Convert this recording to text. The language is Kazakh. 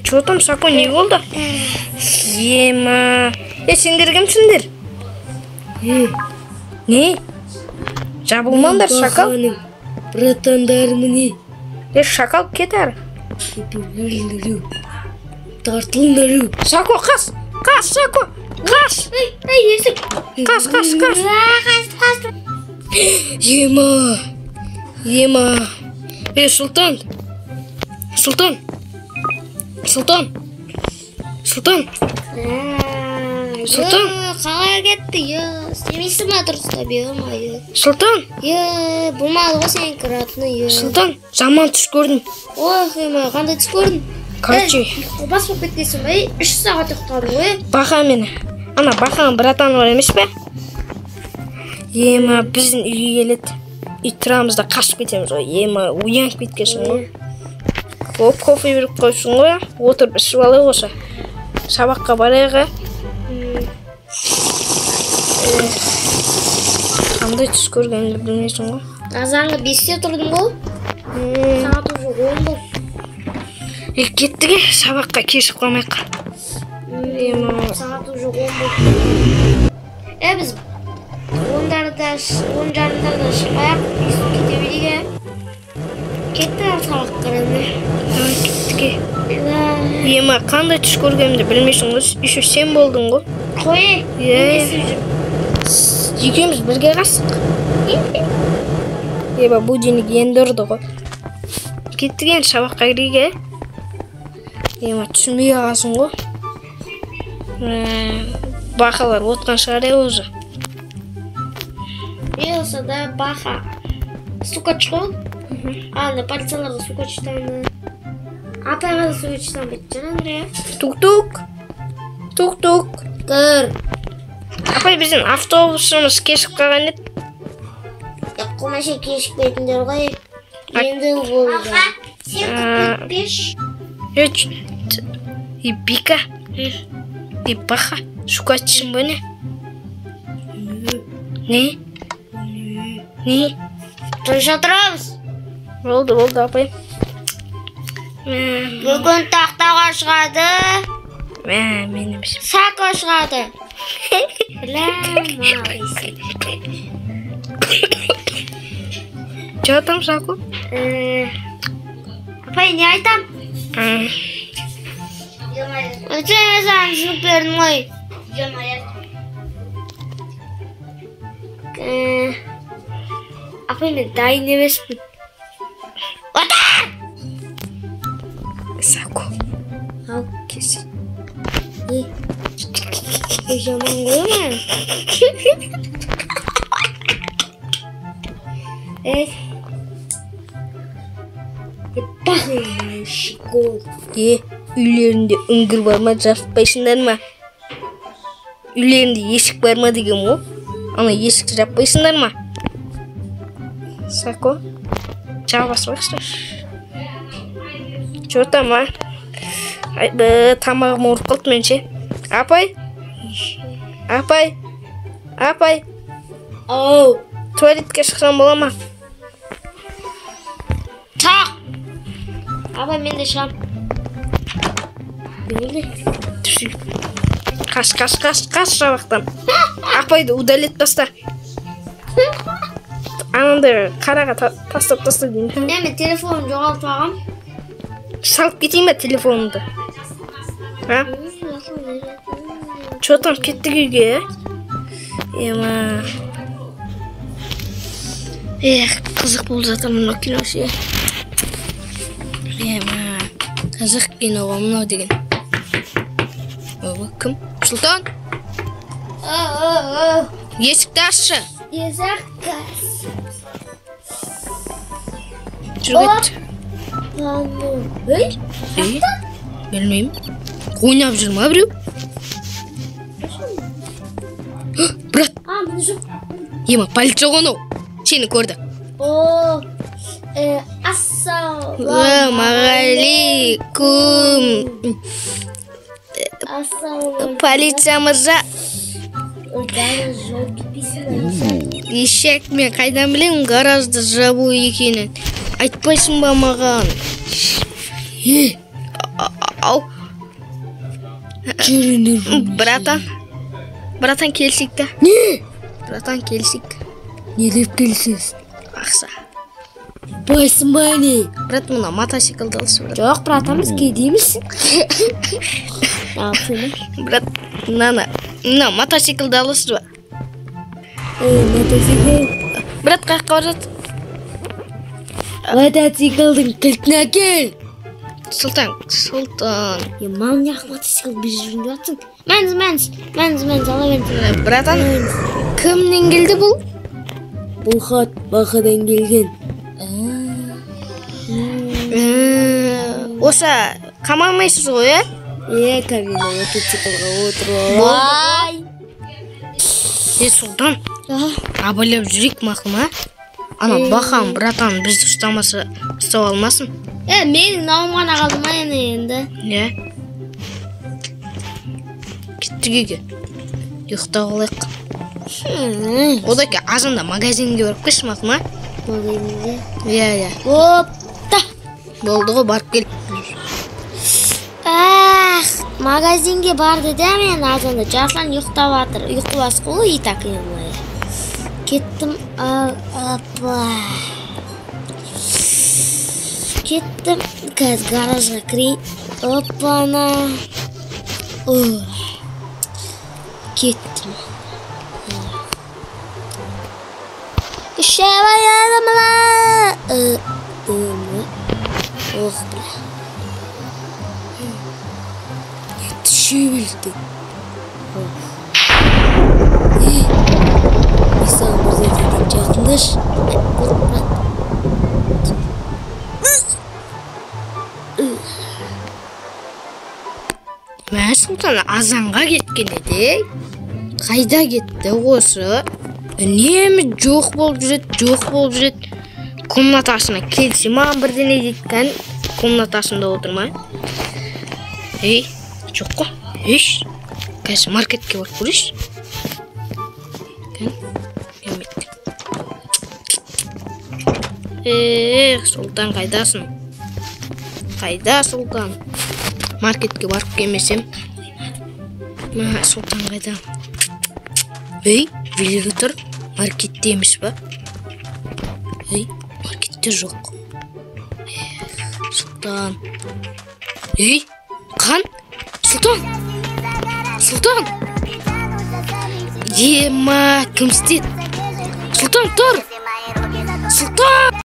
Чё там, Сако, не болды? Ема. Сендер кімсіңдер? Не? Жабылмаңдар, шакал. Братандар міне. Шакал кетер. Кепелерілеру. Тартылындару. Сако, қас. Қас, Сако. Қас. Есік. Қас. Ема. Сұлтан. Қалай кетті, істемейсің ма дұрыста беғым. Сұлтан. Болмады ғой сен кіратыны. Сұлтан, жаман түс көрдім. Ой, қандай түс көрдің? Короче. Бас болып кеткесің бай, 3 сағат ұйықтадың ғой. Бақа мені. Ана Бақаның братаны бар емес пе? Ема, біздің үйге келеді. Үй тұрамызда қашып кетеміз ғой. Ема, уянып кеткесің ғой. Кофе беріп қойсын ғой. Отырып ішіп алайық осы. Сабаққа барайық. Қандай түс көргенімді білмейсің ғой. Азанғы 5-те тұрдың ғой. Сағат уже 10 бол. Кеттіге сабаққа кешіп қалмайық. Сағат уже 10 бол. Біз 10-жарымдарда шықпайық. Кете береге. Кетті сабақ қарады. Кеттіге. Ема, қандай түс көргенімді білмейсің ғой. Еще сен болдың ғой. Қой, екеуміз бірге қастық. Еба, будильник енді ұрды ғой. Кеттіген сабаққа кіреге. Ема, түсінбей қаласың ғой. Бақалар отқан шығар өзі. Елса да бақа. Сука чықой? Аны полицияларға сука чытаны. Апайға да сука чытаны бетчен, Андрея. Тук-тук. Кір. Апай, біздің автобусымыз кешіп қалған еді. Қомашы кешіп кетіндер ғой. Енді болды. Сен күтпеш. Бика. Бақа. Сука чытсын ба не? Не? Тұрыша тұрамыз. Болды, апай. Бүгін тақтаға шығады. Менің Сако шығады. Че там, Сако? Апай, не айтам? Өтсен саған түсініп бердің ғой. Апай, мен дайын емеспін. Ота! Сако. Ау, кесі. Жаман ғой мен. Бақын шикол. Үйлерінде үңгір бар ма, жаппайсыңдар ма? Үйлерінде есік бар ма деген о? Ана есік жаппайсыңдар ма? Сако, жабасы бақшы. Че там, а? Тамағым ұрып қалды мен ше. Апай? Ау. Туалетке шықсам бола ма? Тақ. Апай, мен де шығам. Қаш жабақтан. Апайды удалет таста. Анандай қараға тастап таста дейін. Мен телефоным жоғалтып алғам. Салып кетейін бе телефонымды? Че там кеттік үйге? Ема. Қызық болып жатыр мұнау кино ше. Ема. Қызық кино ғой мұнау деген. Кім? Сұлтан? Есікті ашшы. Есікті. Жүргет. Ей? Білмеймін. Ойнап жүр ма біреу? Брат. Бұны жоқ. Ема, полиция ғонау. Сені көрді. Ассалаумағалейкум. Полиция мырза. Ешек, мен қайдан білем гаражды жабу екенін. Айтпайсың ба маған? Ау. Братан келсек та. Не? Братан келсек. Не деп келсіз? Ақша. Байсымай. Брат, мына мотоциклді алшы, брат. Жоқ, братан, бізге дейміз. Брат, мына мотоциклді алшы ба? Мотоцикл. Брат, қаққа барады? Мотоциклдің кілтін әкел. Сұлтан. Маньяқ мотоцикл біз жүрінде атсың. Мәніз, ала бен. Братан, кімнен келді бұл? Бұл хат бақадан келген. Осы қамамайсыз ғой, е? Камина мотоциклға отырып. Сұлтан, абайлап жүрек мақыл ма? Ана бақам, братан, бізді ұстап алмасын. Менің науым ғана қалды ма енді? Кеттік еге. Ұйықтап алайық. Одаке азында магазинге барып кеш мақыл ма? Магазинге? Иә. Опта! Болды ғой, барып кел. Магазинге барды да мен азында Жаслан ұйықтап атыр. Ұйқы бас қолы итак емай. Кеттім. Кеттім. Қазір гаражға кірейін. Опана. Кеттім. Үшева ядымла. Ох, бля. Түше білді. Мисаң бір зәтеден жақындаш. Мен Сұлтан азанға кеткен еді. Қайда кетті осы? Үнемі жоқ болып жүреді. Комнатасына келсе маған бірден едеткен. Комнатасында отырмай. Жоқ қой. Қазір маркетке барып көрейш. Сұлтан қайдасың? Қайда Сұлтан? Маркетке барып келмесем. Сұлтан қайда? Билігі тұр. Маркетте емес ба? Маркетте жоқ. Сұлтан. Қан? Сұлтан. Ема, кім істеді? Сұлтан, тұр. Сұлтан.